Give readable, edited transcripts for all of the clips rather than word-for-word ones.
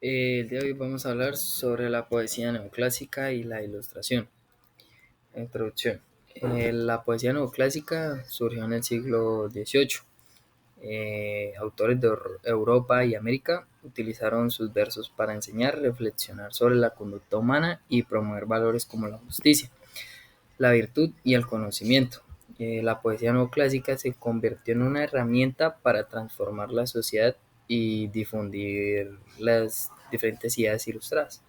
El día de hoy vamos a hablar sobre la poesía neoclásica y la ilustración. Introducción. La poesía neoclásica surgió en el siglo XVIII. Autores de Europa y América utilizaron sus versos para enseñar, reflexionar sobre la conducta humana y promover valores como la justicia, la virtud y el conocimiento. La poesía neoclásica se convirtió en una herramienta para transformar la sociedad y difundir las diferentes ideas ilustradas.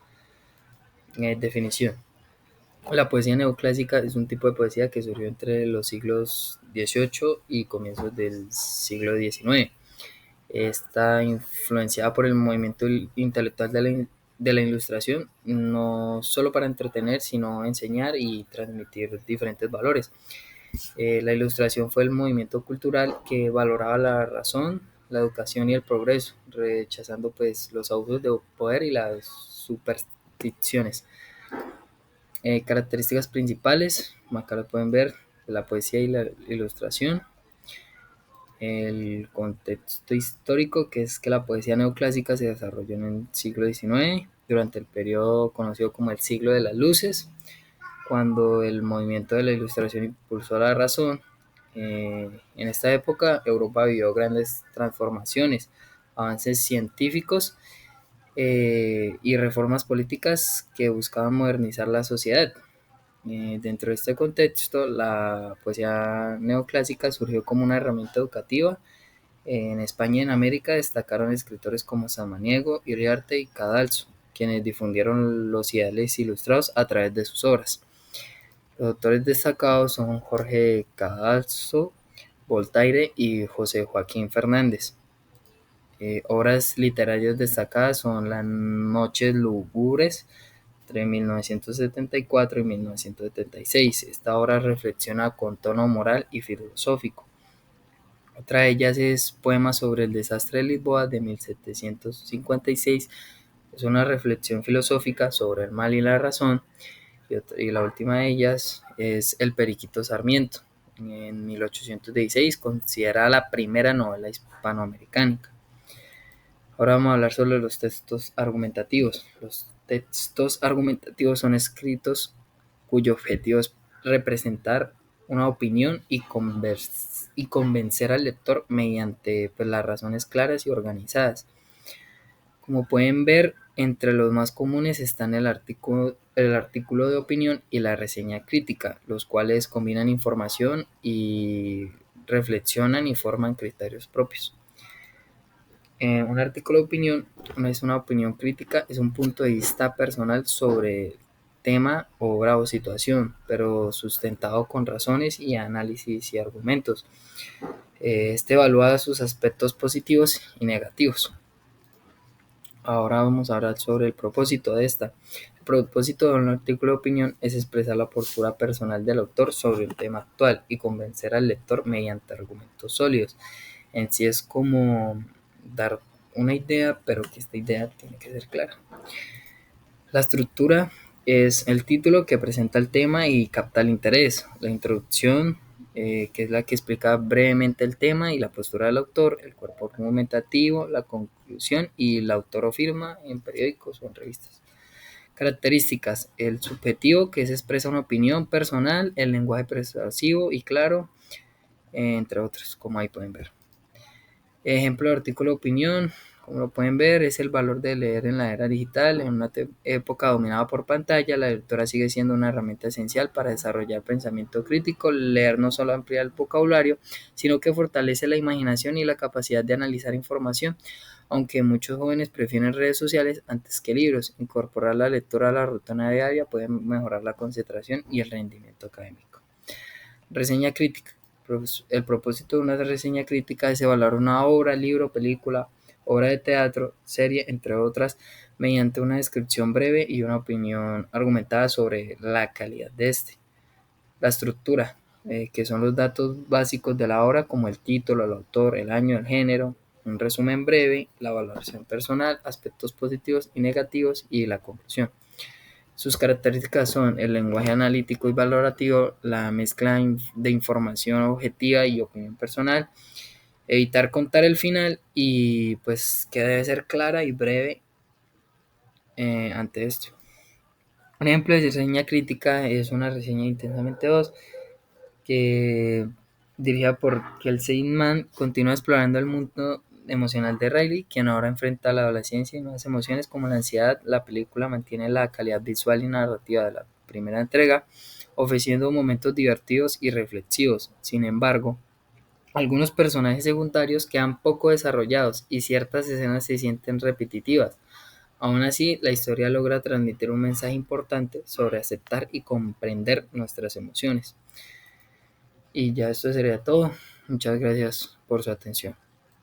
Definición. La poesía neoclásica es un tipo de poesía que surgió entre los siglos XVIII y comienzos del siglo XIX. Está influenciada por el movimiento intelectual de la ilustración, no solo para entretener, sino enseñar y transmitir diferentes valores. La ilustración fue el movimiento cultural que valoraba la razón, la educación y el progreso, rechazando pues los abusos de poder y las supersticiones. Características principales, acá lo pueden ver, la poesía y la ilustración. El contexto histórico, que es que la poesía neoclásica se desarrolló en el siglo XIX, durante el periodo conocido como el siglo de las luces, cuando el movimiento de la ilustración impulsó la razón. En esta época Europa vivió grandes transformaciones, avances científicos y reformas políticas que buscaban modernizar la sociedad. Dentro de este contexto, la poesía neoclásica surgió como una herramienta educativa. En España y en América destacaron escritores como Samaniego, Iriarte y Cadalso, quienes difundieron los ideales ilustrados a través de sus obras. Los autores destacados son Jorge Cadalso, Voltaire y José Joaquín Fernández. Obras literarias destacadas son Las noches lúgubres entre 1974 y 1976. Esta obra reflexiona con tono moral y filosófico. Otra de ellas es Poema sobre el desastre de Lisboa de 1756. Es una reflexión filosófica sobre el mal y la razón. Y la última de ellas es El Periquito Sarmiento, en 1816, considerada la primera novela hispanoamericana. Ahora vamos a hablar sobre los textos argumentativos. Los textos argumentativos son escritos cuyo objetivo es representar una opinión y convencer al lector mediante pues, las razones claras y organizadas. Como pueden ver, entre los más comunes están el artículo de opinión y la reseña crítica, los cuales combinan información y reflexionan y forman criterios propios. Un artículo de opinión no es una opinión crítica, es un punto de vista personal sobre tema, obra o situación, pero sustentado con razones y análisis y argumentos. Este evalúa sus aspectos positivos y negativos. Ahora vamos a hablar sobre el propósito de esta. El propósito de un artículo de opinión es expresar la postura personal del autor sobre el tema actual y convencer al lector mediante argumentos sólidos. En sí es como dar una idea, pero que esta idea tiene que ser clara. La estructura es el título que presenta el tema y capta el interés. La introducción, que es la que explica brevemente el tema y la postura del autor, el cuerpo argumentativo, la conclusión y el autor o firma en periódicos o en revistas. Características: el subjetivo, que se expresa una opinión personal, el lenguaje persuasivo y claro, entre otros, como ahí pueden ver. Ejemplo de artículo de opinión, como lo pueden ver, es el valor de leer en la era digital. En una época dominada por pantalla, la lectura sigue siendo una herramienta esencial para desarrollar pensamiento crítico. Leer no solo amplía el vocabulario, sino que fortalece la imaginación y la capacidad de analizar información. Aunque muchos jóvenes prefieren redes sociales antes que libros, incorporar la lectura a la rutina diaria puede mejorar la concentración y el rendimiento académico. Reseña crítica. El propósito de una reseña crítica es evaluar una obra, libro, película, obra de teatro, serie, entre otras, mediante una descripción breve y una opinión argumentada sobre la calidad de este. La estructura, que son los datos básicos de la obra, como el título, el autor, el año, el género, un resumen breve, la valoración personal, aspectos positivos y negativos y la conclusión. Sus características son el lenguaje analítico y valorativo, la mezcla de información objetiva y opinión personal, evitar contar el final y pues que debe ser clara y breve ante esto. Un ejemplo de reseña crítica es una reseña de Intensamente 2 que dirigida por Kelsey Mann continúa explorando el mundo emocional de Riley, quien ahora enfrenta la adolescencia y nuevas emociones como la ansiedad. La película mantiene la calidad visual y narrativa de la primera entrega, ofreciendo momentos divertidos y reflexivos. Sin embargo, algunos personajes secundarios quedan poco desarrollados y ciertas escenas se sienten repetitivas. Aún así, la historia logra transmitir un mensaje importante sobre aceptar y comprender nuestras emociones. Y ya esto sería todo. Muchas gracias por su atención.